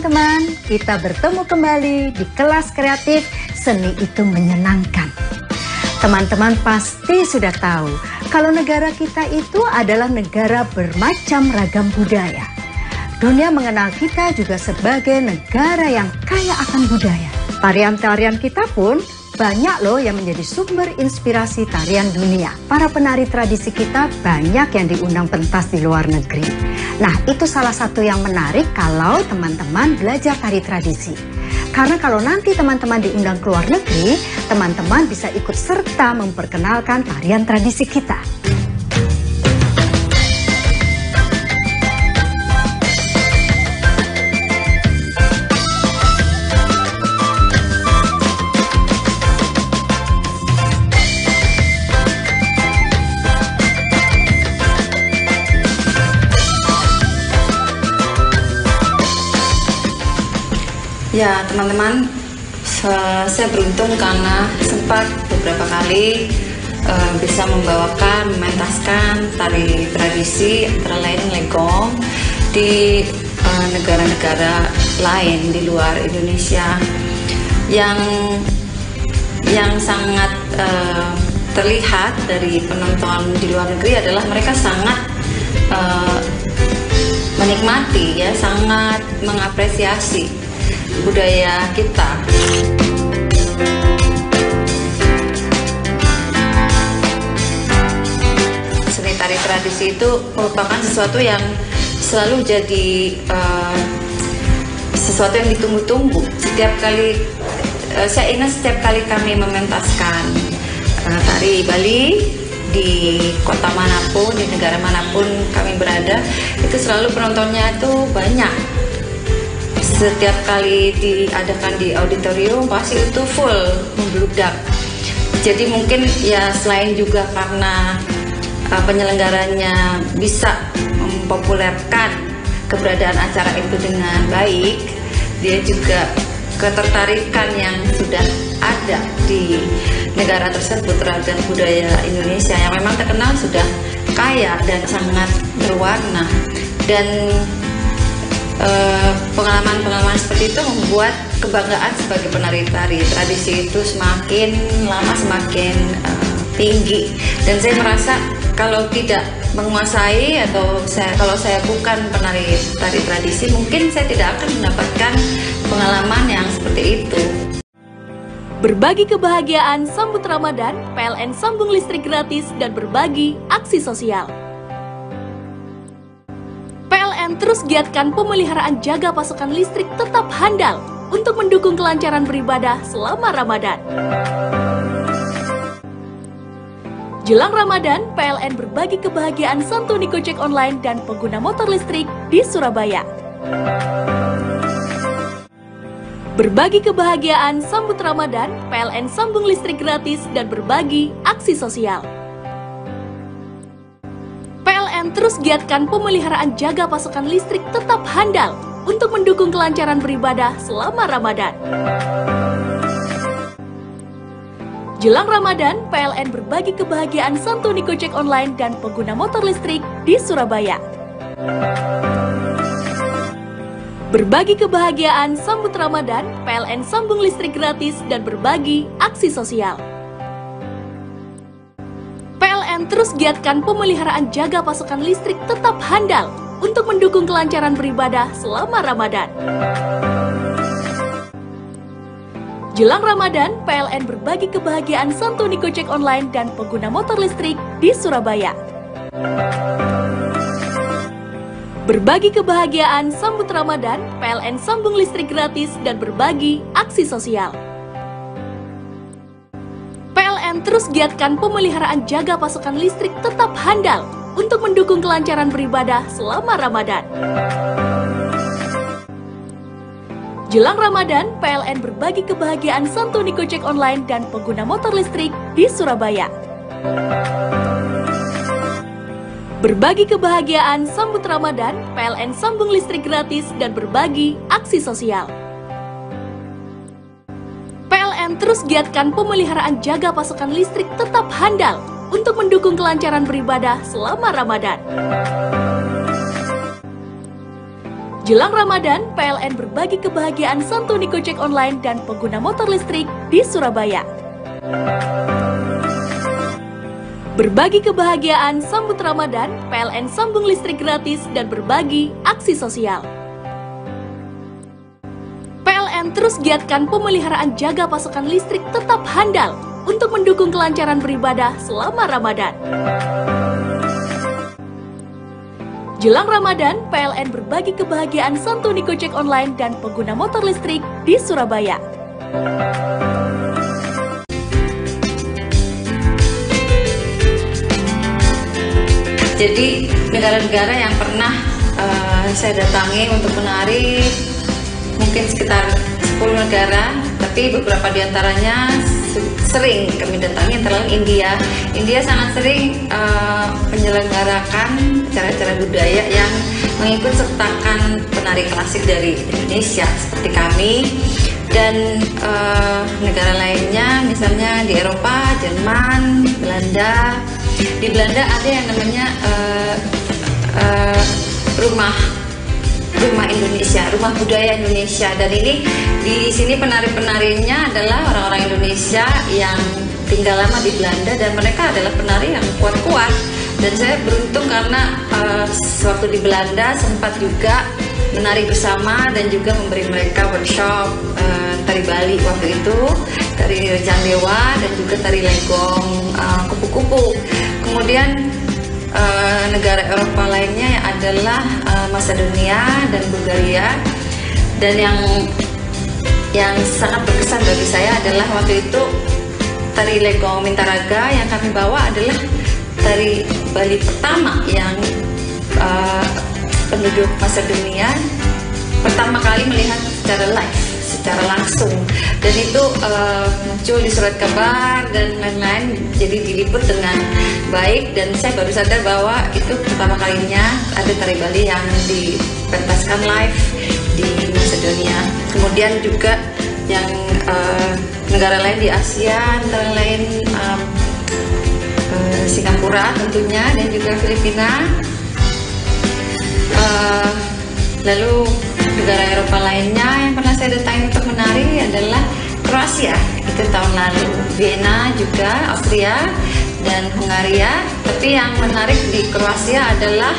teman-teman, kita bertemu kembali di kelas kreatif Seni Itu Menyenangkan. Teman-teman pasti sudah tahu kalau negara kita itu adalah negara bermacam ragam budaya. Dunia mengenal kita juga sebagai negara yang kaya akan budaya. Tarian-tarian kita pun banyak loh yang menjadi sumber inspirasi tarian dunia. Para penari tradisi kita banyak yang diundang pentas di luar negeri. Nah, itu salah satu yang menarik kalau teman-teman belajar tari tradisi. Karena kalau nanti teman-teman diundang ke luar negeri, teman-teman bisa ikut serta memperkenalkan tarian tradisi kita. Ya teman-teman, saya beruntung karena sempat beberapa kali bisa membawakan, mementaskan tari tradisi antara lain legong di negara-negara lain di luar Indonesia. Yang sangat terlihat dari penonton di luar negeri adalah mereka sangat menikmati, ya, sangat mengapresiasi budaya kita. Seni tari tradisi itu merupakan sesuatu yang selalu jadi sesuatu yang ditunggu-tunggu. Setiap kali saya ingat setiap kali kami mementaskan tari Bali di kota manapun, di negara manapun kami berada, itu selalu penontonnya itu banyak. Setiap kali diadakan di auditorium pasti itu full, membludak. Jadi mungkin ya selain juga karena penyelenggaranya bisa mempopulerkan keberadaan acara itu dengan baik, dia juga ketertarikan yang sudah ada di negara tersebut terhadap budaya Indonesia yang memang terkenal sudah kaya dan sangat berwarna. Dan pengalaman-pengalaman seperti itu membuat kebanggaan sebagai penari tari tradisi itu semakin lama semakin tinggi. Dan saya merasa kalau tidak menguasai atau kalau saya bukan penari tari tradisi, mungkin saya tidak akan mendapatkan pengalaman yang seperti itu. Berbagi kebahagiaan sambut Ramadan, PLN sambung listrik gratis dan berbagi aksi sosial. PLN terus giatkan pemeliharaan jaga pasokan listrik tetap handal untuk mendukung kelancaran beribadah selama Ramadan. Jelang Ramadan, PLN berbagi kebahagiaan santuni Gojek online dan pengguna motor listrik di Surabaya. Berbagi kebahagiaan sambut Ramadan, PLN sambung listrik gratis dan berbagi aksi sosial. PLN terus giatkan pemeliharaan jaga pasokan listrik tetap handal untuk mendukung kelancaran beribadah selama Ramadan. Jelang Ramadan, PLN berbagi kebahagiaan santuni Gojek online dan pengguna motor listrik di Surabaya. Berbagi kebahagiaan sambut Ramadan, PLN sambung listrik gratis dan berbagi aksi sosial. PLN terus giatkan pemeliharaan jaga pasokan listrik tetap handal untuk mendukung kelancaran beribadah selama Ramadan. Jelang Ramadan, PLN berbagi kebahagiaan santuni Gojek online dan pengguna motor listrik di Surabaya. Berbagi kebahagiaan sambut Ramadan, PLN sambung listrik gratis dan berbagi aksi sosial. PLN terus giatkan pemeliharaan jaga pasokan listrik tetap handal untuk mendukung kelancaran beribadah selama Ramadan. Jelang Ramadan, PLN berbagi kebahagiaan santuni Gojek online dan pengguna motor listrik di Surabaya. Berbagi kebahagiaan sambut Ramadan, PLN sambung listrik gratis dan berbagi aksi sosial. PLN terus giatkan pemeliharaan jaga pasokan listrik tetap handal untuk mendukung kelancaran beribadah selama Ramadan. Jelang Ramadan, PLN berbagi kebahagiaan santuni Gojek online dan pengguna motor listrik di Surabaya. Berbagi kebahagiaan sambut Ramadan, PLN sambung listrik gratis dan berbagi aksi sosial. PLN terus giatkan pemeliharaan jaga pasokan listrik tetap handal untuk mendukung kelancaran beribadah selama Ramadan. Jelang Ramadan, PLN berbagi kebahagiaan santuni Gojek online dan pengguna motor listrik di Surabaya. Jadi negara-negara yang pernah saya datangi untuk menari mungkin sekitar 10 negara, tapi beberapa diantaranya sering kami datangi, antara lain India. India sangat sering menyelenggarakan acara-acara budaya yang mengikut sertakan penari klasik dari Indonesia seperti kami, dan negara lainnya misalnya di Eropa, Jerman, Belanda. Di Belanda ada yang namanya rumah Indonesia, rumah budaya Indonesia, dan ini di sini penari-penarinya adalah orang-orang Indonesia yang tinggal lama di Belanda, dan mereka adalah penari yang kuat-kuat. Dan saya beruntung karena waktu di Belanda sempat juga menari bersama dan juga memberi mereka workshop tari Bali waktu itu, tari Rejang Dewa dan juga tari Legong kupu-kupu. Kemudian negara Eropa lainnya adalah Macedonia dan Bulgaria, dan yang sangat berkesan bagi saya adalah waktu itu tari Legong Mintaraga yang kami bawa adalah tari Bali pertama yang penduduk Macedonia pertama kali melihat secara live, secara langsung, dan itu muncul di surat kabar dan lain-lain, jadi diliput dengan baik, dan saya baru sadar bahwa itu pertama kalinya ada tari Bali yang dipentaskan live di Macedonia. Kemudian juga yang negara lain di Asia, antara lain Singapura tentunya, dan juga Filipina. Lalu negara Eropa lainnya yang pernah saya datangi untuk menari adalah Kroasia, itu tahun lalu, Vienna juga, Austria, dan Hungaria. Tapi yang menarik di Kroasia adalah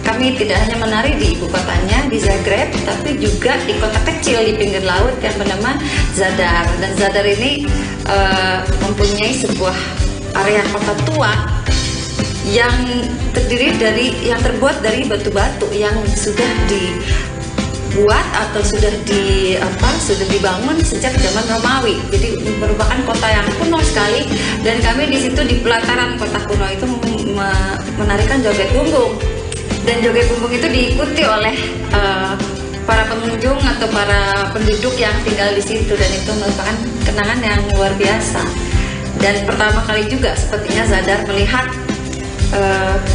kami tidak hanya menari di ibu kotanya, di Zagreb, tapi juga di kota kecil di pinggir laut yang bernama Zadar. Dan Zadar ini mempunyai sebuah area kota tua yang terbuat dari batu-batu yang sudah dibuat atau sudah dibangun sejak zaman Romawi. Jadi merupakan kota yang kuno sekali, dan kami di situ di pelataran kota kuno itu menarikan joget bumbung, dan joget bumbung itu diikuti oleh para pengunjung atau para penduduk yang tinggal di situ, dan itu merupakan kenangan yang luar biasa. Dan pertama kali juga sepertinya Zadar melihat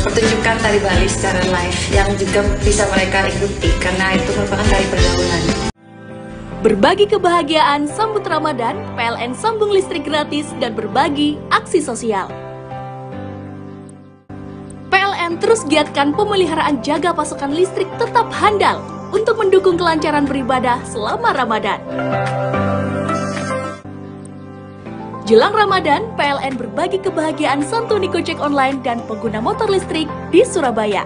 pertunjukan tari Bali secara live yang juga bisa mereka ikuti karena itu merupakan tari pergaulan. Berbagi kebahagiaan sambut Ramadan, PLN sambung listrik gratis dan berbagi aksi sosial. PLN terus giatkan pemeliharaan jaga pasokan listrik tetap handal untuk mendukung kelancaran beribadah selama Ramadan. Jelang Ramadan, PLN berbagi kebahagiaan santuni Gojek online dan pengguna motor listrik di Surabaya.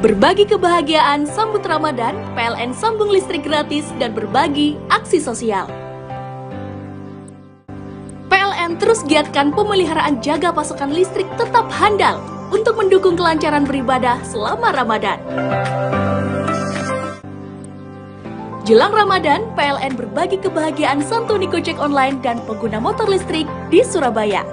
Berbagi kebahagiaan sambut Ramadan, PLN sambung listrik gratis dan berbagi aksi sosial. PLN terus giatkan pemeliharaan jaga pasokan listrik tetap handal untuk mendukung kelancaran beribadah selama Ramadan. Jelang Ramadan, PLN berbagi kebahagiaan santuni Gojek online dan pengguna motor listrik di Surabaya.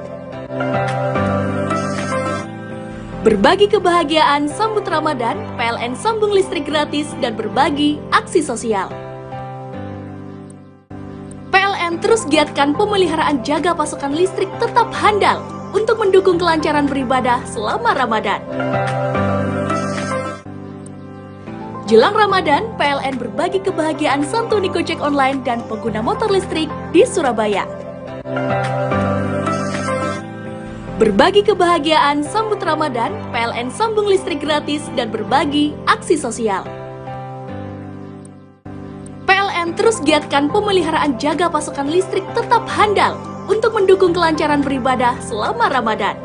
Berbagi kebahagiaan sambut Ramadan, PLN sambung listrik gratis dan berbagi aksi sosial. PLN terus giatkan pemeliharaan jaga pasokan listrik tetap handal untuk mendukung kelancaran beribadah selama Ramadan. Jelang Ramadan, PLN berbagi kebahagiaan santuni Gojek online dan pengguna motor listrik di Surabaya. Berbagi kebahagiaan sambut Ramadan, PLN sambung listrik gratis dan berbagi aksi sosial. PLN terus giatkan pemeliharaan jaga pasokan listrik tetap handal untuk mendukung kelancaran beribadah selama Ramadan.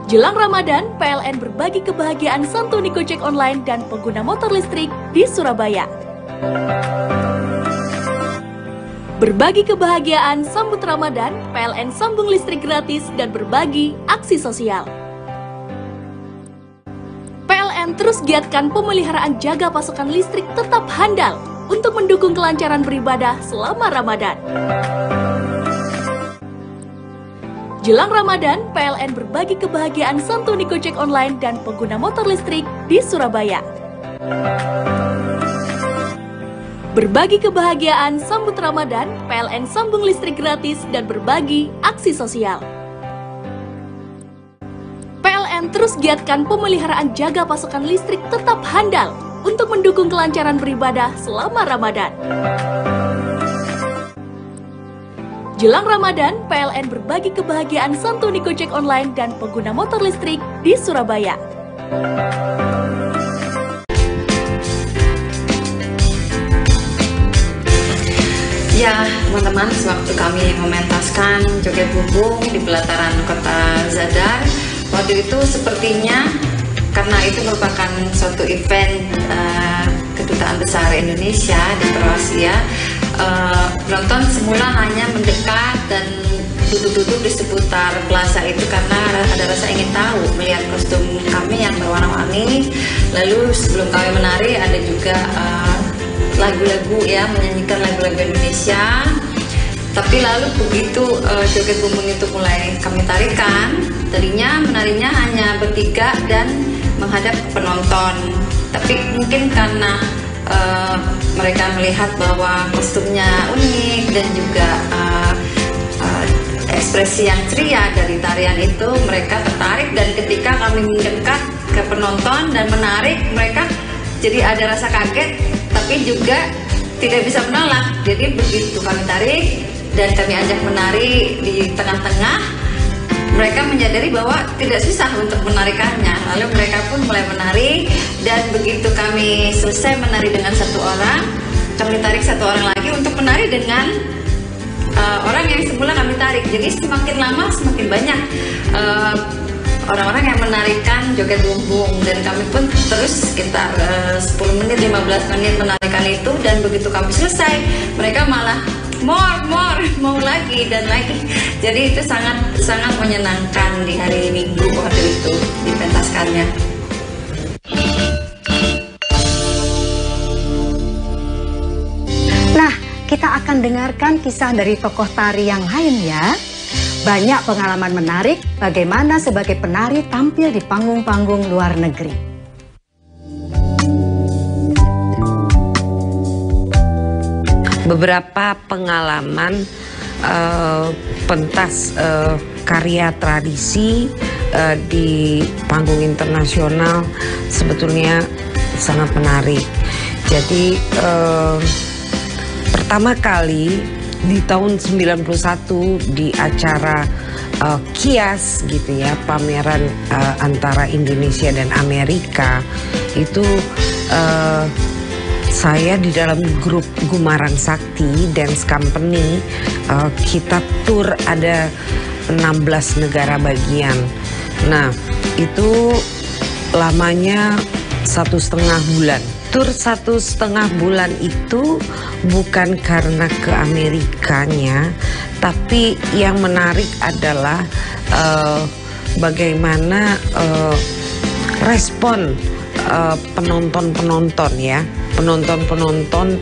Jelang Ramadan, PLN berbagi kebahagiaan santuni Gojek online dan pengguna motor listrik di Surabaya. Berbagi kebahagiaan sambut Ramadan, PLN sambung listrik gratis dan berbagi aksi sosial. PLN terus giatkan pemeliharaan jaga pasokan listrik tetap handal untuk mendukung kelancaran beribadah selama Ramadan. Jelang Ramadan, PLN berbagi kebahagiaan santuni Gojek online dan pengguna motor listrik di Surabaya. Berbagi kebahagiaan sambut Ramadan, PLN sambung listrik gratis dan berbagi aksi sosial. PLN terus giatkan pemeliharaan jaga pasokan listrik tetap handal untuk mendukung kelancaran beribadah selama Ramadan. Jelang Ramadan, PLN berbagi kebahagiaan santuni Gojek online dan pengguna motor listrik di Surabaya. Ya, teman-teman, sewaktu kami mementaskan joget bumbung di pelataran kota Zadar, waktu itu sepertinya karena itu merupakan suatu event Kedutaan Besar Indonesia di Kroasia, penonton semula hanya mendekat dan duduk-duduk di seputar plaza itu karena ada rasa ingin tahu melihat kostum kami yang berwarna-warni. Lalu sebelum kami menari ada juga lagu-lagu ya, menyanyikan lagu-lagu Indonesia. Tapi lalu begitu joget bumbung itu mulai kami tarikan, tadinya menarinya hanya bertiga dan menghadap penonton. Tapi mungkin karena mereka melihat bahwa kostumnya unik dan juga ekspresi yang ceria dari tarian itu, mereka tertarik, dan ketika kami mendekat ke penonton dan menarik, mereka jadi ada rasa kaget tapi juga tidak bisa menolak. Jadi begitu kami tarik dan kami ajak menari di tengah-tengah, mereka menyadari bahwa tidak susah untuk menarikannya. Lalu mereka pun mulai menari, dan begitu kami selesai menari dengan satu orang, kami tarik satu orang lagi untuk menari dengan orang yang semula kami tarik. Jadi semakin lama semakin banyak orang-orang yang menarikan joget bumbung, dan kami pun terus sekitar 10 menit 15 menit menarikan itu, dan begitu kami selesai mereka malah more mau lagi dan lagi. Jadi itu sangat menyenangkan di hari Minggu waktu itu dipentaskannya. Nah, kita akan dengarkan kisah dari tokoh tari yang lain ya. Banyak pengalaman menarik bagaimana sebagai penari tampil di panggung-panggung luar negeri. Beberapa pengalaman pentas karya tradisi di panggung internasional sebetulnya sangat menarik. Jadi pertama kali di tahun 91 di acara KIAS gitu ya, pameran antara Indonesia dan Amerika, itu saya di dalam grup Gumarang Sakti Dance Company, kita tur ada 16 negara bagian. Nah, itu lamanya 1,5 bulan. Tur 1,5 bulan itu bukan karena ke Amerikanya, tapi yang menarik adalah bagaimana respon penonton-penonton ya, penonton-penonton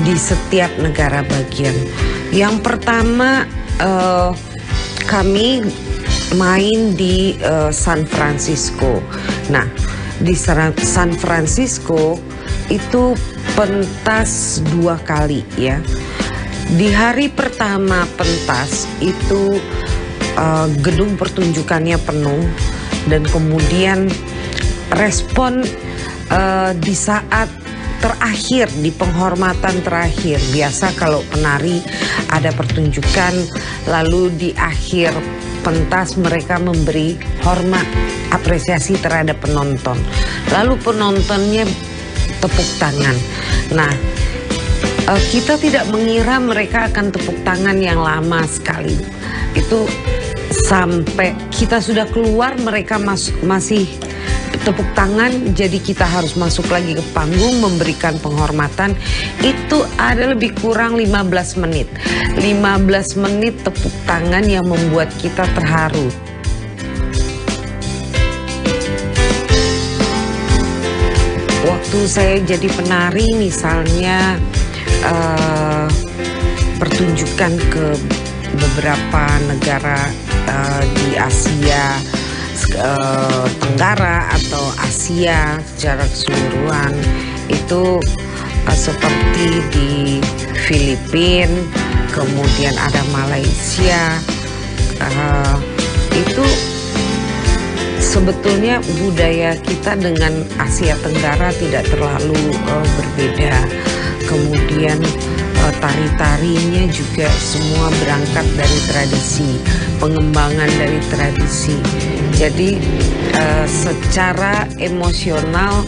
di setiap negara bagian. Yang pertama kami main di San Francisco. Nah, di San Francisco itu pentas 2 kali ya. Di hari pertama pentas itu gedung pertunjukannya penuh, dan kemudian respon di saat terakhir, di penghormatan terakhir. Biasa kalau penari ada pertunjukan, lalu di akhir pentas mereka memberi hormat, apresiasi terhadap penonton. Lalu penontonnya tepuk tangan. Nah, kita tidak mengira mereka akan tepuk tangan yang lama sekali. Itu sampai kita sudah keluar mereka masih tepuk tangan, jadi kita harus masuk lagi ke panggung memberikan penghormatan. Itu ada lebih kurang 15 menit. 15 menit tepuk tangan yang membuat kita terharu. Waktu saya jadi penari misalnya pertunjukan ke beberapa negara di Asia Tenggara atau Asia secara keseluruhan, itu seperti di Filipina, kemudian ada Malaysia, itu sebetulnya budaya kita dengan Asia Tenggara tidak terlalu berbeda. Kemudian tari-tarinya juga semua berangkat dari tradisi, pengembangan dari tradisi. Jadi secara emosional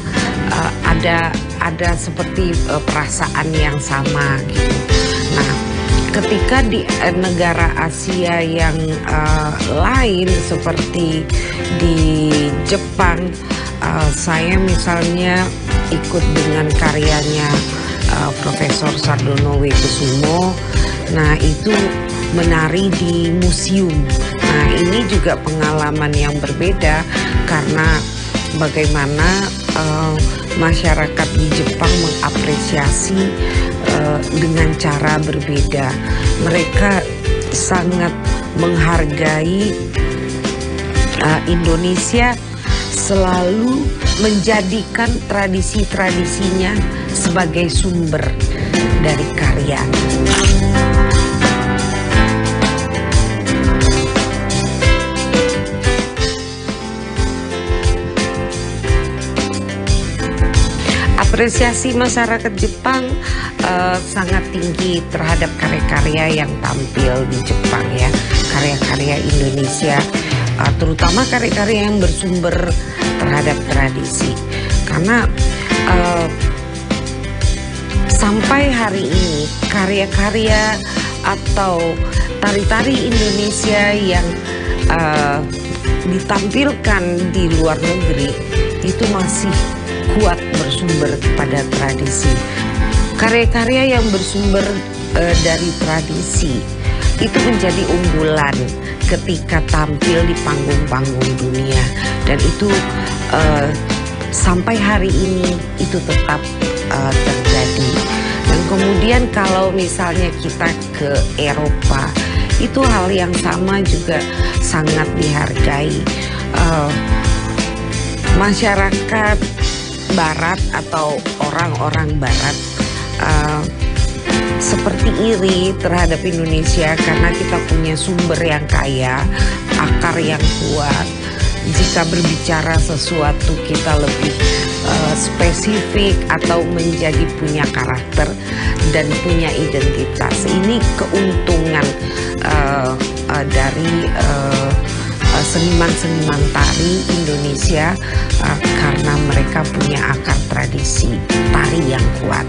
ada seperti perasaan yang sama gitu. Nah, ketika di negara Asia yang lain seperti di Jepang, saya misalnya ikut dengan karyanya Profesor Sardono W. Kusumo. Nah, itu menari di museum. Nah, ini juga pengalaman yang berbeda karena bagaimana masyarakat di Jepang mengapresiasi dengan cara berbeda. Mereka sangat menghargai Indonesia, selalu menjadikan tradisi-tradisinya sebagai sumber dari karya. Apresiasi masyarakat Jepang sangat tinggi terhadap karya-karya yang tampil di Jepang ya, karya-karya Indonesia, terutama karya-karya yang bersumber terhadap tradisi. Karena sampai hari ini karya-karya atau tari-tari Indonesia yang ditampilkan di luar negeri itu masih kuat bersumber pada tradisi. Karya-karya yang bersumber dari tradisi itu menjadi unggulan ketika tampil di panggung-panggung dunia, dan itu sampai hari ini itu tetap terjadi. Dan kemudian kalau misalnya kita ke Eropa, itu hal yang sama juga sangat dihargai. Masyarakat Barat atau orang-orang Barat seperti iri terhadap Indonesia karena kita punya sumber yang kaya, akar yang kuat. Jika berbicara sesuatu kita lebih spesifik atau menjadi punya karakter dan punya identitas. Ini keuntungan dari seniman-seniman tari Indonesia karena mereka punya akar tradisi tari yang kuat.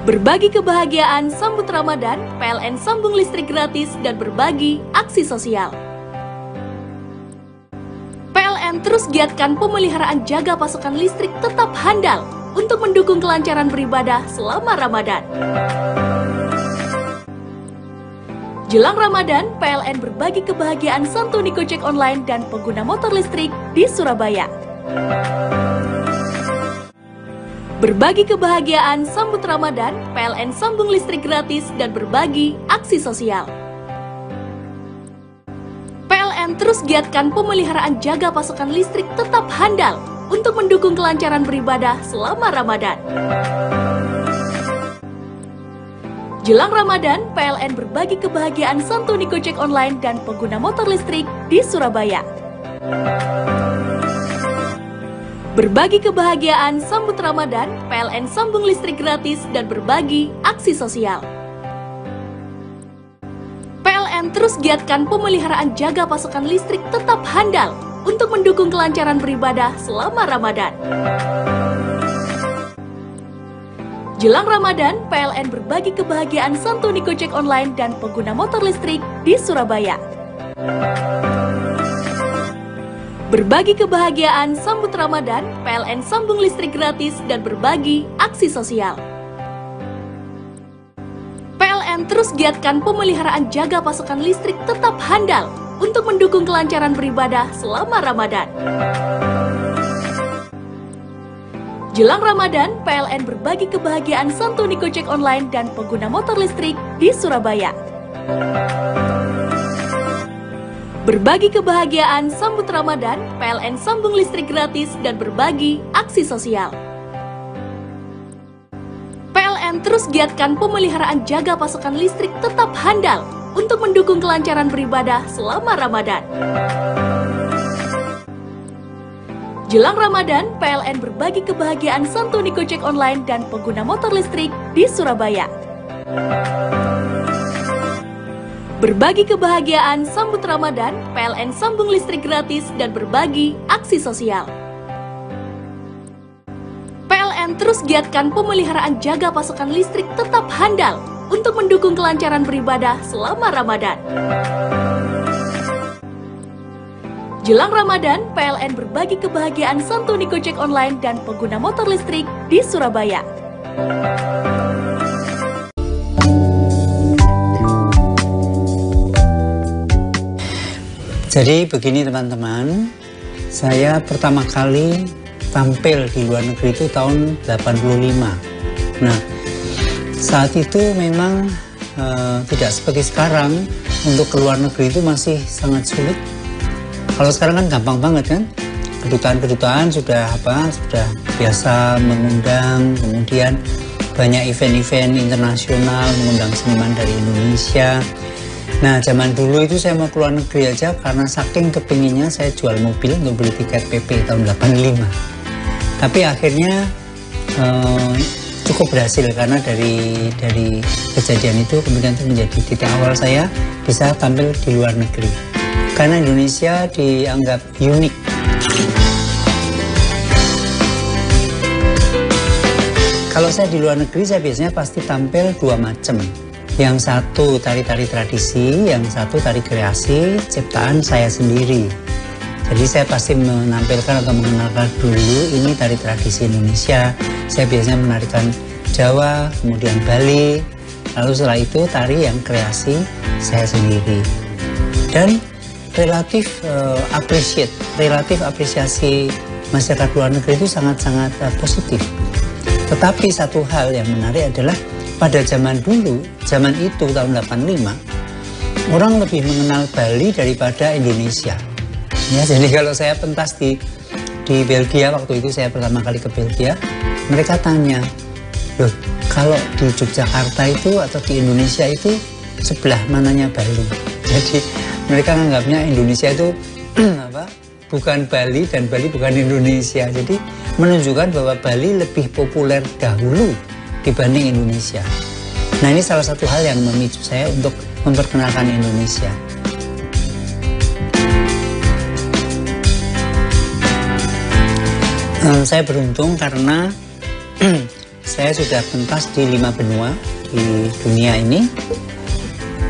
Berbagi kebahagiaan sambut Ramadan, PLN sambung listrik gratis dan berbagi aksi sosial. PLN terus giatkan pemeliharaan jaga pasokan listrik tetap handal untuk mendukung kelancaran beribadah selama Ramadan. Jelang Ramadan, PLN berbagi kebahagiaan santuni Gojek online dan pengguna motor listrik di Surabaya. Berbagi kebahagiaan sambut Ramadan, PLN sambung listrik gratis dan berbagi aksi sosial. PLN terus giatkan pemeliharaan jaga pasokan listrik tetap handal untuk mendukung kelancaran beribadah selama Ramadan. Jelang Ramadan, PLN berbagi kebahagiaan santuni Gojek online dan pengguna motor listrik di Surabaya. Berbagi kebahagiaan sambut Ramadan, PLN sambung listrik gratis dan berbagi aksi sosial. PLN terus giatkan pemeliharaan jaga pasokan listrik tetap handal untuk mendukung kelancaran beribadah selama Ramadan. Jelang Ramadan, PLN berbagi kebahagiaan santuni Gojek online dan pengguna motor listrik di Surabaya. Berbagi kebahagiaan sambut Ramadan, PLN sambung listrik gratis dan berbagi aksi sosial. PLN terus giatkan pemeliharaan jaga pasokan listrik tetap handal untuk mendukung kelancaran beribadah selama Ramadan. Jelang Ramadan, PLN berbagi kebahagiaan santuni Gojek online dan pengguna motor listrik di Surabaya. Berbagi kebahagiaan sambut Ramadan, PLN sambung listrik gratis dan berbagi aksi sosial. PLN terus giatkan pemeliharaan jaga pasokan listrik tetap handal untuk mendukung kelancaran beribadah selama Ramadan. Jelang Ramadan, PLN berbagi kebahagiaan santuni Gojek online dan pengguna motor listrik di Surabaya. Berbagi kebahagiaan sambut Ramadan, PLN sambung listrik gratis dan berbagi aksi sosial. PLN terus giatkan pemeliharaan jaga pasokan listrik tetap handal untuk mendukung kelancaran beribadah selama Ramadan. Jelang Ramadan, PLN berbagi kebahagiaan santuni Gojek online dan pengguna motor listrik di Surabaya. Jadi begini teman-teman, saya pertama kali tampil di luar negeri itu tahun 85. Nah, saat itu memang tidak seperti sekarang, untuk ke luar negeri itu masih sangat sulit. Kalau sekarang kan gampang banget kan, kedutaan-kedutaan sudah biasa mengundang, kemudian banyak event-event internasional mengundang seniman dari Indonesia. Nah, zaman dulu itu saya mau keluar negeri aja karena saking kepinginnya saya jual mobil untuk beli tiket PP tahun 85. Tapi akhirnya cukup berhasil karena dari kejadian itu kemudian itu menjadi titik awal saya bisa tampil di luar negeri. Karena Indonesia dianggap unik. Kalau saya di luar negeri, saya biasanya pasti tampil dua macam. Yang satu tari-tari tradisi, yang satu tari kreasi, ciptaan saya sendiri. Jadi saya pasti menampilkan atau mengenalkan dulu ini tari tradisi Indonesia. Saya biasanya menarikan Jawa, kemudian Bali, lalu setelah itu tari yang kreasi saya sendiri. Dan relatif apresiasi masyarakat luar negeri itu sangat-sangat positif. Tetapi satu hal yang menarik adalah pada zaman itu tahun 85, orang lebih mengenal Bali daripada Indonesia. Ya, jadi kalau saya pentas di Belgia, waktu itu saya pertama kali ke Belgia, mereka tanya, loh kalau di Yogyakarta itu atau di Indonesia itu sebelah mananya Bali? Jadi mereka menganggapnya Indonesia itu bukan Bali dan Bali bukan Indonesia. Jadi menunjukkan bahwa Bali lebih populer dahulu dibanding Indonesia. Nah, ini salah satu hal yang memicu saya untuk memperkenalkan Indonesia. Saya beruntung karena saya sudah pentas di 5 benua di dunia ini.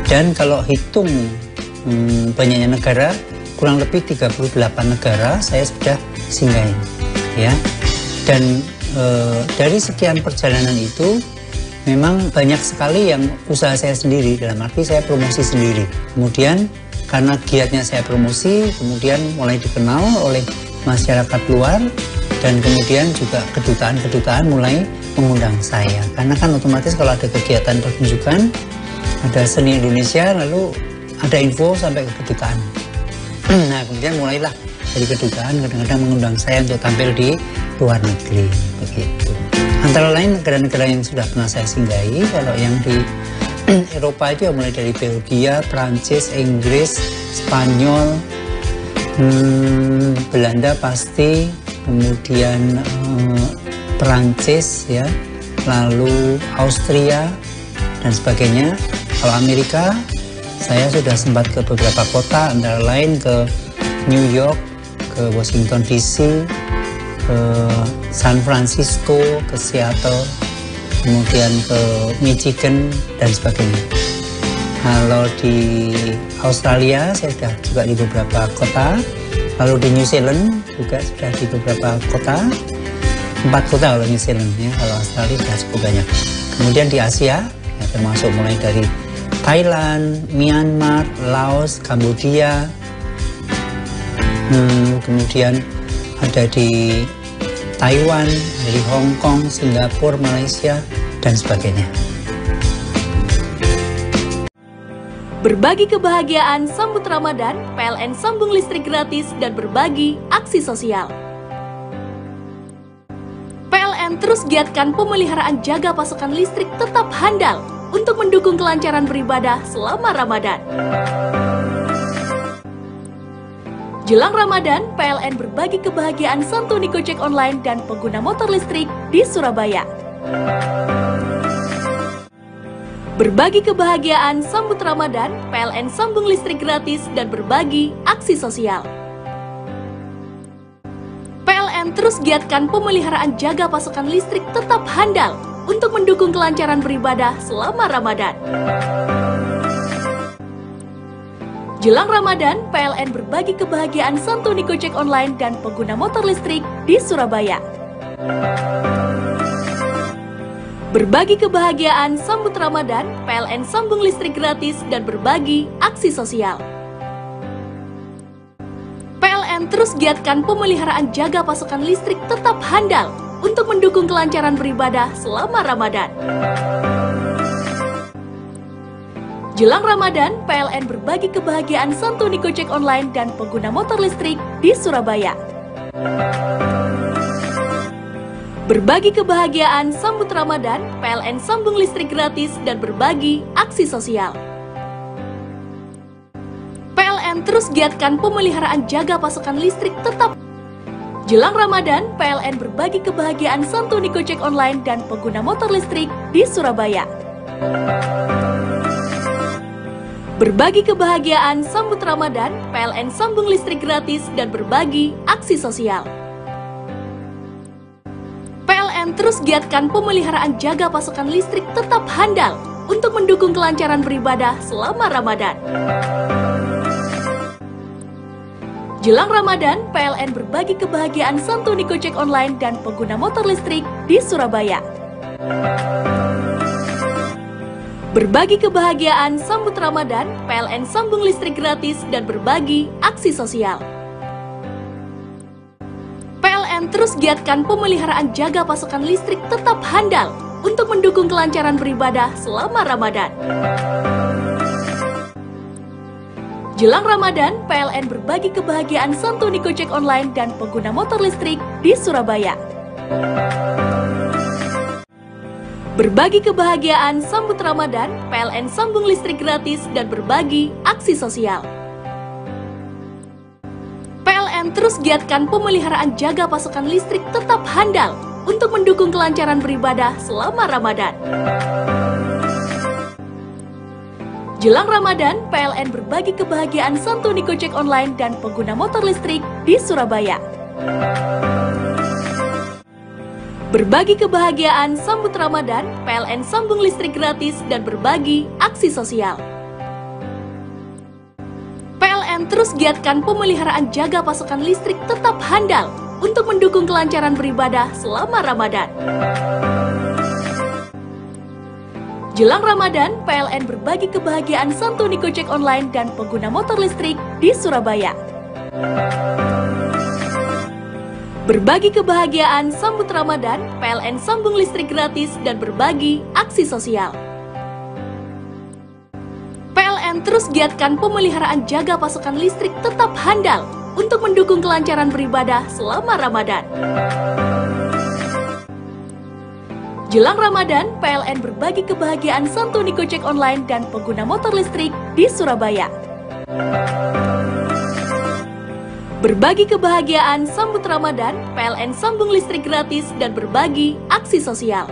Dan kalau hitung banyaknya negara, kurang lebih 38 negara saya sudah singgahi, ya. Dan dari sekian perjalanan itu memang banyak sekali yang usaha saya sendiri, dalam arti saya promosi sendiri. Kemudian karena giatnya saya promosi, kemudian mulai dikenal oleh masyarakat luar, dan kemudian juga kedutaan-kedutaan mulai mengundang saya. Karena kan otomatis kalau ada kegiatan pertunjukan, ada seni Indonesia, lalu ada info sampai ke kedutaan. Nah, kemudian mulailah dari kedutaan kadang-kadang mengundang saya untuk tampil di luar negeri, begitu. Antara lain negara-negara yang sudah pernah saya singgahi, kalau yang di Eropa itu ya mulai dari Belgia, Prancis, Inggris, Spanyol, Belanda pasti, kemudian Prancis ya, lalu Austria dan sebagainya. Kalau Amerika, saya sudah sempat ke beberapa kota, antara lain ke New York, ke Washington DC, ke San Francisco, ke Seattle, kemudian ke Michigan dan sebagainya. Kalau di Australia saya sudah juga di beberapa kota, lalu di New Zealand juga sudah di beberapa kota, 4 kota kalau New Zealand ya, kalau Australia sudah cukup banyak. Kemudian di Asia ya, termasuk mulai dari Thailand, Myanmar, Laos, Kambodia, kemudian ada di Taiwan, dari Hong Kong, Singapura, Malaysia, dan sebagainya. Berbagi kebahagiaan sambut Ramadan, PLN sambung listrik gratis dan berbagi aksi sosial. PLN terus giatkan pemeliharaan jaga pasokan listrik tetap handal untuk mendukung kelancaran beribadah selama Ramadan. Jelang Ramadan, PLN berbagi kebahagiaan santuni Gojek online dan pengguna motor listrik di Surabaya. Berbagi kebahagiaan sambut Ramadan, PLN sambung listrik gratis dan berbagi aksi sosial. PLN terus giatkan pemeliharaan jaga pasokan listrik tetap handal untuk mendukung kelancaran beribadah selama Ramadan. Jelang Ramadan, PLN berbagi kebahagiaan santuni Gojek online dan pengguna motor listrik di Surabaya. Berbagi kebahagiaan sambut Ramadan, PLN sambung listrik gratis dan berbagi aksi sosial. PLN terus giatkan pemeliharaan jaga pasokan listrik tetap handal untuk mendukung kelancaran beribadah selama Ramadan. Jelang Ramadan, PLN berbagi kebahagiaan santuni Gojek online dan pengguna motor listrik di Surabaya. Berbagi kebahagiaan sambut Ramadan, PLN sambung listrik gratis dan berbagi aksi sosial. PLN terus giatkan pemeliharaan jaga pasokan listrik tetap. Jelang Ramadan, PLN berbagi kebahagiaan santuni Gojek online dan pengguna motor listrik di Surabaya. Berbagi kebahagiaan sambut Ramadan, PLN sambung listrik gratis dan berbagi aksi sosial. PLN terus giatkan pemeliharaan jaga pasokan listrik tetap handal untuk mendukung kelancaran beribadah selama Ramadan. Jelang Ramadan, PLN berbagi kebahagiaan santuni Gojek online dan pengguna motor listrik di Surabaya. Berbagi kebahagiaan sambut Ramadan, PLN sambung listrik gratis dan berbagi aksi sosial. PLN terus giatkan pemeliharaan jaga pasokan listrik tetap handal untuk mendukung kelancaran beribadah selama Ramadan. Jelang Ramadan, PLN berbagi kebahagiaan santuni Gojek online dan pengguna motor listrik di Surabaya. Berbagi kebahagiaan sambut Ramadan, PLN sambung listrik gratis dan berbagi aksi sosial. PLN terus giatkan pemeliharaan jaga pasokan listrik tetap handal untuk mendukung kelancaran beribadah selama Ramadan. Jelang Ramadan, PLN berbagi kebahagiaan santuni Gojek online dan pengguna motor listrik di Surabaya. Berbagi kebahagiaan sambut Ramadan, PLN sambung listrik gratis dan berbagi aksi sosial. PLN terus giatkan pemeliharaan jaga pasokan listrik tetap handal untuk mendukung kelancaran beribadah selama Ramadan. Jelang Ramadan, PLN berbagi kebahagiaan santuni Gojek online dan pengguna motor listrik di Surabaya. Berbagi kebahagiaan sambut Ramadan, PLN sambung listrik gratis dan berbagi aksi sosial. PLN terus giatkan pemeliharaan jaga pasokan listrik tetap handal untuk mendukung kelancaran beribadah selama Ramadan. Jelang Ramadan, PLN berbagi kebahagiaan santuni Gojek online dan pengguna motor listrik di Surabaya. Berbagi kebahagiaan sambut Ramadan, PLN sambung listrik gratis dan berbagi aksi sosial.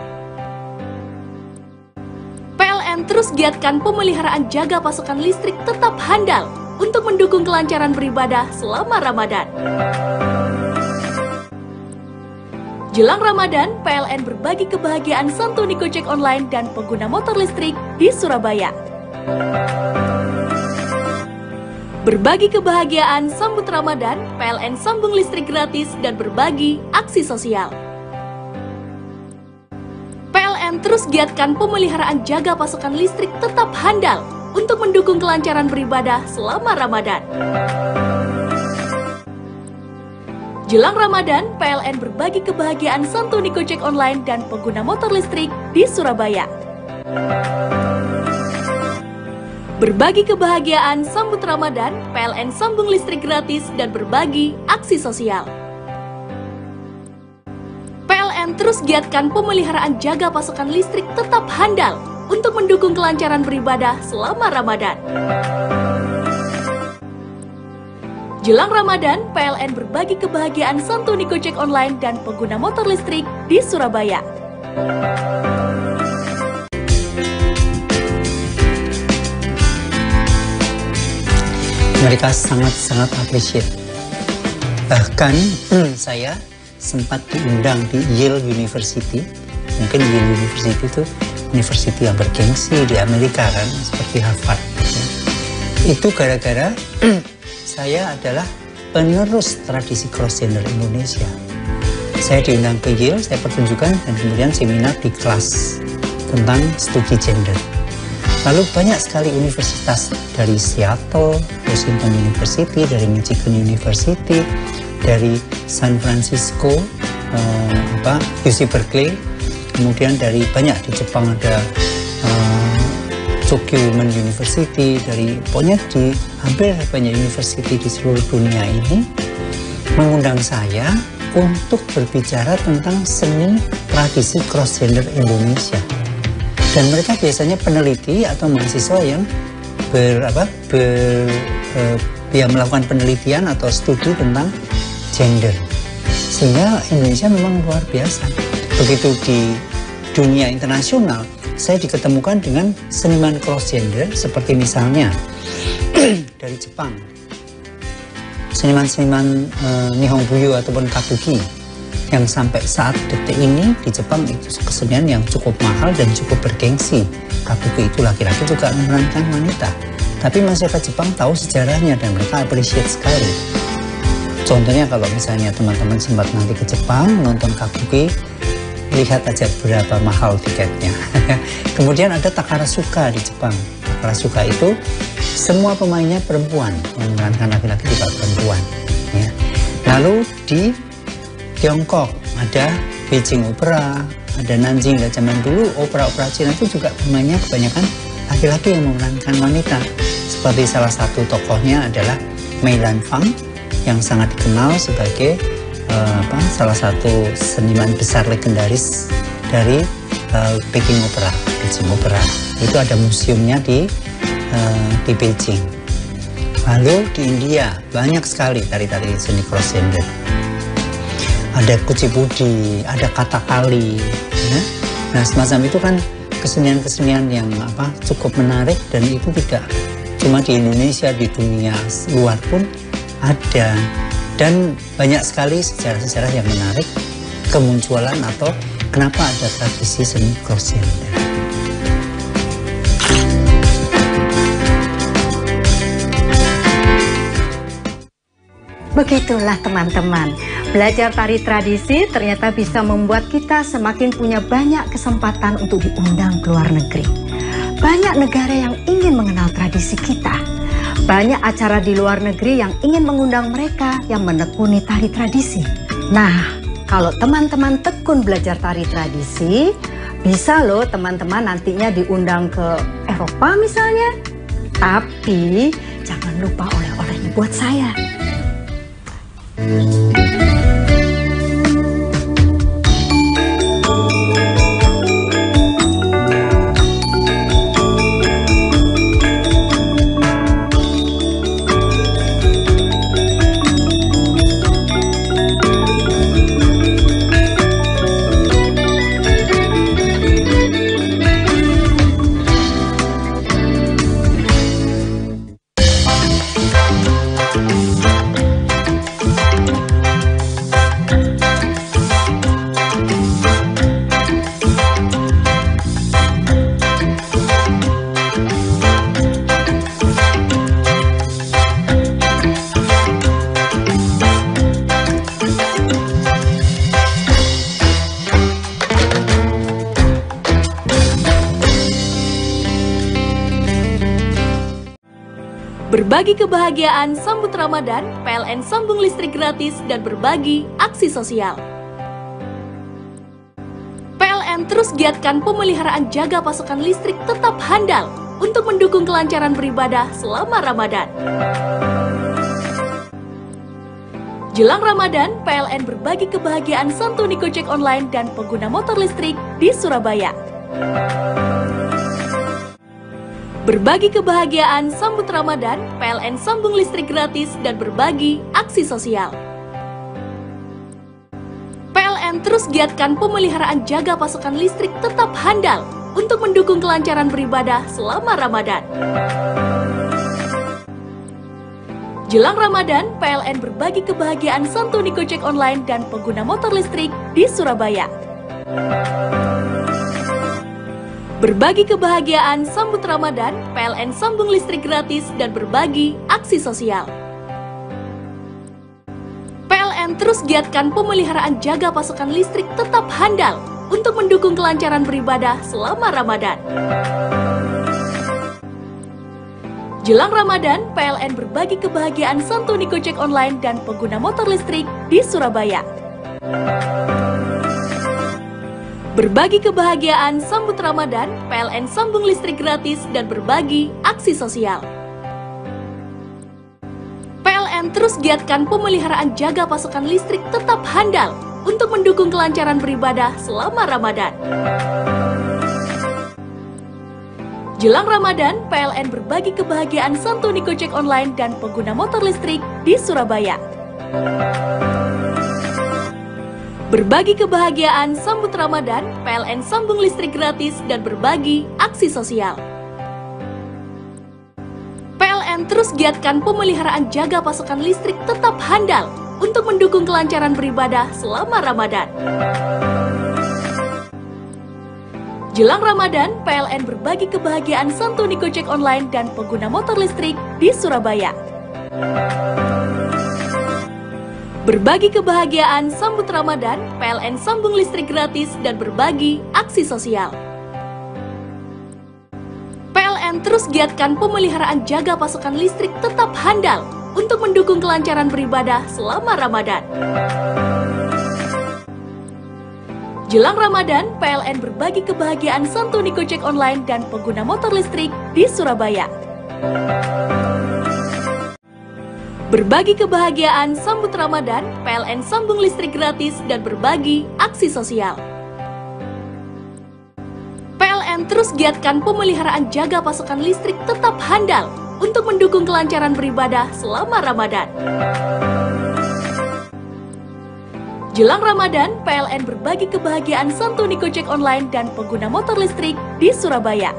PLN terus giatkan pemeliharaan jaga pasokan listrik tetap handal untuk mendukung kelancaran beribadah selama Ramadan. Jelang Ramadan, PLN berbagi kebahagiaan santuni Gojek online dan pengguna motor listrik di Surabaya. Berbagi kebahagiaan sambut Ramadan, PLN sambung listrik gratis dan berbagi aksi sosial. PLN terus giatkan pemeliharaan jaga pasokan listrik tetap handal untuk mendukung kelancaran beribadah selama Ramadan. Jelang Ramadan, PLN berbagi kebahagiaan santuni Gojek online dan pengguna motor listrik di Surabaya. Berbagi kebahagiaan sambut Ramadan, PLN sambung listrik gratis dan berbagi aksi sosial. PLN terus giatkan pemeliharaan jaga pasokan listrik tetap handal untuk mendukung kelancaran beribadah selama Ramadan. Jelang Ramadan, PLN berbagi kebahagiaan santuni Gojek online dan pengguna motor listrik di Surabaya. Mereka sangat-sangat appreciate. Bahkan saya sempat diundang di Yale University. Mungkin Yale University itu university yang bergengsi di Amerika kan, seperti Harvard. Ya. Itu gara-gara saya adalah penerus tradisi cross-gender Indonesia. Saya diundang ke Yale, saya pertunjukkan dan kemudian seminar di kelas tentang studi gender. Lalu banyak sekali universitas dari Seattle, Washington University, dari Michigan University, dari San Francisco, UC Berkeley, kemudian dari banyak di Jepang ada Tokyo Women University, dari pokoknya di hampir banyak university di seluruh dunia ini mengundang saya untuk berbicara tentang seni tradisi cross-gender Indonesia. Dan mereka biasanya peneliti atau mahasiswa yang melakukan penelitian atau studi tentang gender. Sehingga Indonesia memang luar biasa. Begitu di dunia internasional, saya diketemukan dengan seniman cross-gender seperti misalnya dari Jepang, seniman-seniman Nihon Buyo ataupun Kabuki, yang sampai saat detik ini di Jepang itu kesenian yang cukup mahal dan cukup bergengsi. Kabuki itu laki-laki juga memerankan wanita, tapi masyarakat Jepang tahu sejarahnya dan mereka appreciate sekali. Contohnya kalau misalnya teman-teman sempat nanti ke Jepang nonton Kabuki, lihat aja berapa mahal tiketnya. Kemudian ada Takarasuka di Jepang. Takarasuka itu semua pemainnya perempuan, yang memerankan laki-laki juga perempuan. Ya. Lalu di Tiongkok ada Beijing Opera, ada Nanjing. Dan zaman dulu opera-opera Cina itu juga pemainnya kebanyakan laki-laki yang memerankan wanita. Seperti salah satu tokohnya adalah Mei Lan Fang yang sangat dikenal sebagai salah satu seniman besar legendaris dari Beijing Opera. Itu ada museumnya di Beijing. Lalu di India banyak sekali tari-tari seni cross-gender. Ada kucipudi, ada katakali. Ya. Nah semacam itu kan kesenian-kesenian yang cukup menarik dan itu tidak cuma di Indonesia, di dunia luar pun ada. Dan banyak sekali sejarah-sejarah yang menarik kemunculan atau kenapa ada tradisi seni cross-gender. Begitulah teman-teman, belajar tari tradisi ternyata bisa membuat kita semakin punya banyak kesempatan untuk diundang ke luar negeri. Banyak negara yang ingin mengenal tradisi kita. Banyak acara di luar negeri yang ingin mengundang mereka yang menekuni tari tradisi. Nah, kalau teman-teman tekun belajar tari tradisi, bisa loh teman-teman nantinya diundang ke Eropa misalnya. Tapi jangan lupa oleh-olehnya buat saya. Berbagi kebahagiaan sambut Ramadan, PLN sambung listrik gratis dan berbagi aksi sosial. PLN terus giatkan pemeliharaan jaga pasokan listrik tetap handal untuk mendukung kelancaran beribadah selama Ramadan. Jelang Ramadan, PLN berbagi kebahagiaan santuni Gojek online dan pengguna motor listrik di Surabaya. Berbagi kebahagiaan sambut Ramadan, PLN sambung listrik gratis dan berbagi aksi sosial. PLN terus giatkan pemeliharaan jaga pasokan listrik tetap handal untuk mendukung kelancaran beribadah selama Ramadan. Jelang Ramadan, PLN berbagi kebahagiaan santuni Gojek online dan pengguna motor listrik di Surabaya. Berbagi kebahagiaan sambut Ramadan, PLN sambung listrik gratis dan berbagi aksi sosial. PLN terus giatkan pemeliharaan jaga pasokan listrik tetap handal untuk mendukung kelancaran beribadah selama Ramadan. Jelang Ramadan, PLN berbagi kebahagiaan santuni Gojek online dan pengguna motor listrik di Surabaya. Berbagi kebahagiaan sambut Ramadan, PLN sambung listrik gratis dan berbagi aksi sosial. PLN terus giatkan pemeliharaan jaga pasokan listrik tetap handal untuk mendukung kelancaran beribadah selama Ramadan. Jelang Ramadan, PLN berbagi kebahagiaan santuni Gojek online dan pengguna motor listrik di Surabaya. Berbagi kebahagiaan sambut Ramadan, PLN sambung listrik gratis dan berbagi aksi sosial. PLN terus giatkan pemeliharaan jaga pasokan listrik tetap handal untuk mendukung kelancaran beribadah selama Ramadan. Jelang Ramadan, PLN berbagi kebahagiaan santuni Gojek online dan pengguna motor listrik di Surabaya. Berbagi kebahagiaan sambut Ramadan, PLN sambung listrik gratis dan berbagi aksi sosial. PLN terus giatkan pemeliharaan jaga pasokan listrik tetap handal untuk mendukung kelancaran beribadah selama Ramadan. Jelang Ramadan, PLN berbagi kebahagiaan santuni Gojek online dan pengguna motor listrik di Surabaya. Berbagi kebahagiaan sambut Ramadan, PLN sambung listrik gratis dan berbagi aksi sosial. PLN terus giatkan pemeliharaan jaga pasokan listrik tetap handal untuk mendukung kelancaran beribadah selama Ramadan. Jelang Ramadan, PLN berbagi kebahagiaan santuni Gojek online dan pengguna motor listrik di Surabaya.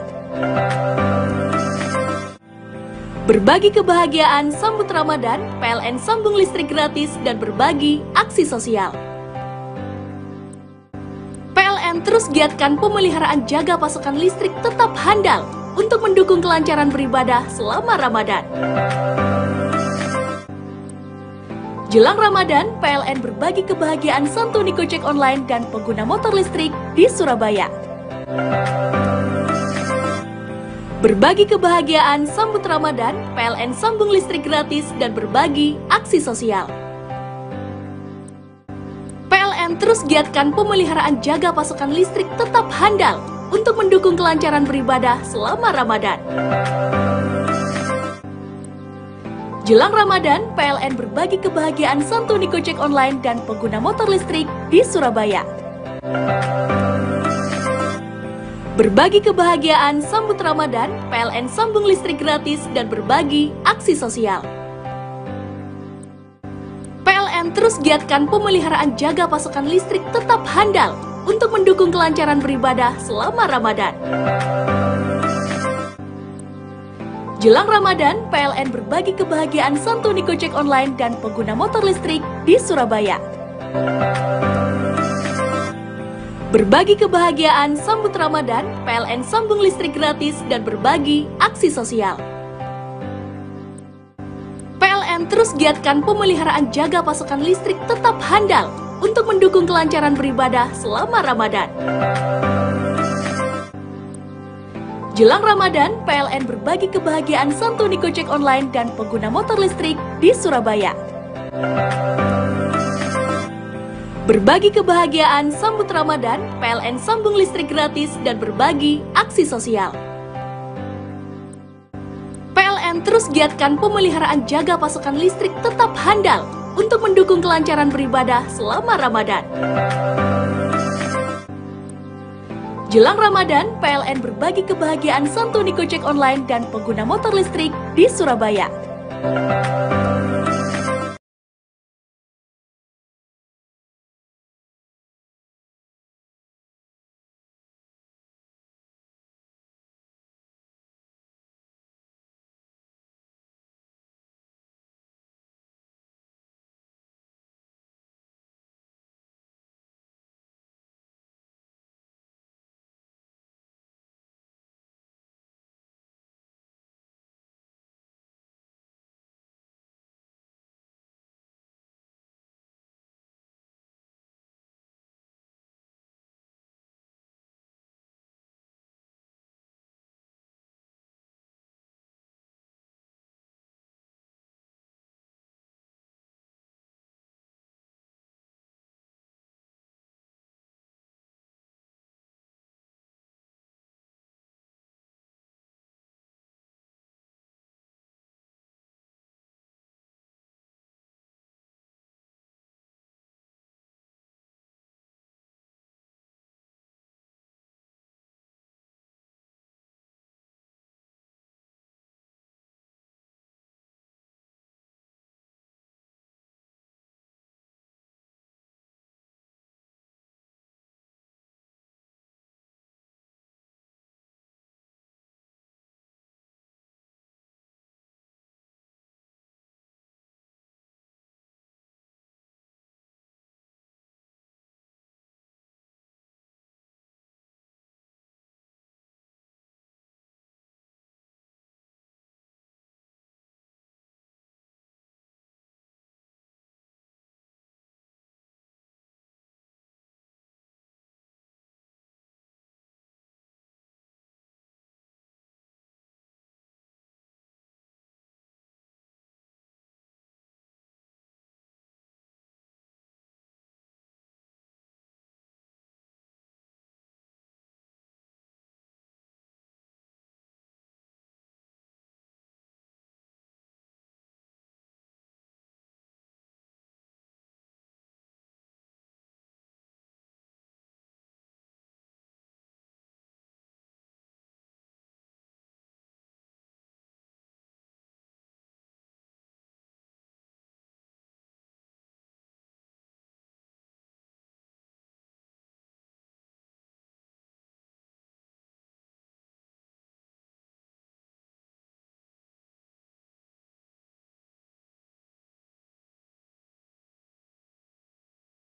Berbagi kebahagiaan sambut Ramadan, PLN sambung listrik gratis dan berbagi aksi sosial. PLN terus giatkan pemeliharaan jaga pasokan listrik tetap handal untuk mendukung kelancaran beribadah selama Ramadan. Jelang Ramadan, PLN berbagi kebahagiaan santuni Gojek online dan pengguna motor listrik di Surabaya. Berbagi kebahagiaan sambut Ramadan, PLN sambung listrik gratis dan berbagi aksi sosial. PLN terus giatkan pemeliharaan jaga pasokan listrik tetap handal untuk mendukung kelancaran beribadah selama Ramadan. Jelang Ramadan, PLN berbagi kebahagiaan santuni Gojek online dan pengguna motor listrik di Surabaya. Berbagi kebahagiaan sambut Ramadan, PLN sambung listrik gratis dan berbagi aksi sosial. PLN terus giatkan pemeliharaan jaga pasokan listrik tetap handal untuk mendukung kelancaran beribadah selama Ramadan. Jelang Ramadan, PLN berbagi kebahagiaan santuni Gojek online dan pengguna motor listrik di Surabaya. Berbagi kebahagiaan sambut Ramadan, PLN sambung listrik gratis dan berbagi aksi sosial. PLN terus giatkan pemeliharaan jaga pasokan listrik tetap handal untuk mendukung kelancaran beribadah selama Ramadan. Jelang Ramadan, PLN berbagi kebahagiaan santuni Gojek online dan pengguna motor listrik di Surabaya. Berbagi kebahagiaan sambut Ramadan, PLN sambung listrik gratis dan berbagi aksi sosial. PLN terus giatkan pemeliharaan jaga pasokan listrik tetap handal untuk mendukung kelancaran beribadah selama Ramadan. Jelang Ramadan, PLN berbagi kebahagiaan santuni Gojek online dan pengguna motor listrik di Surabaya.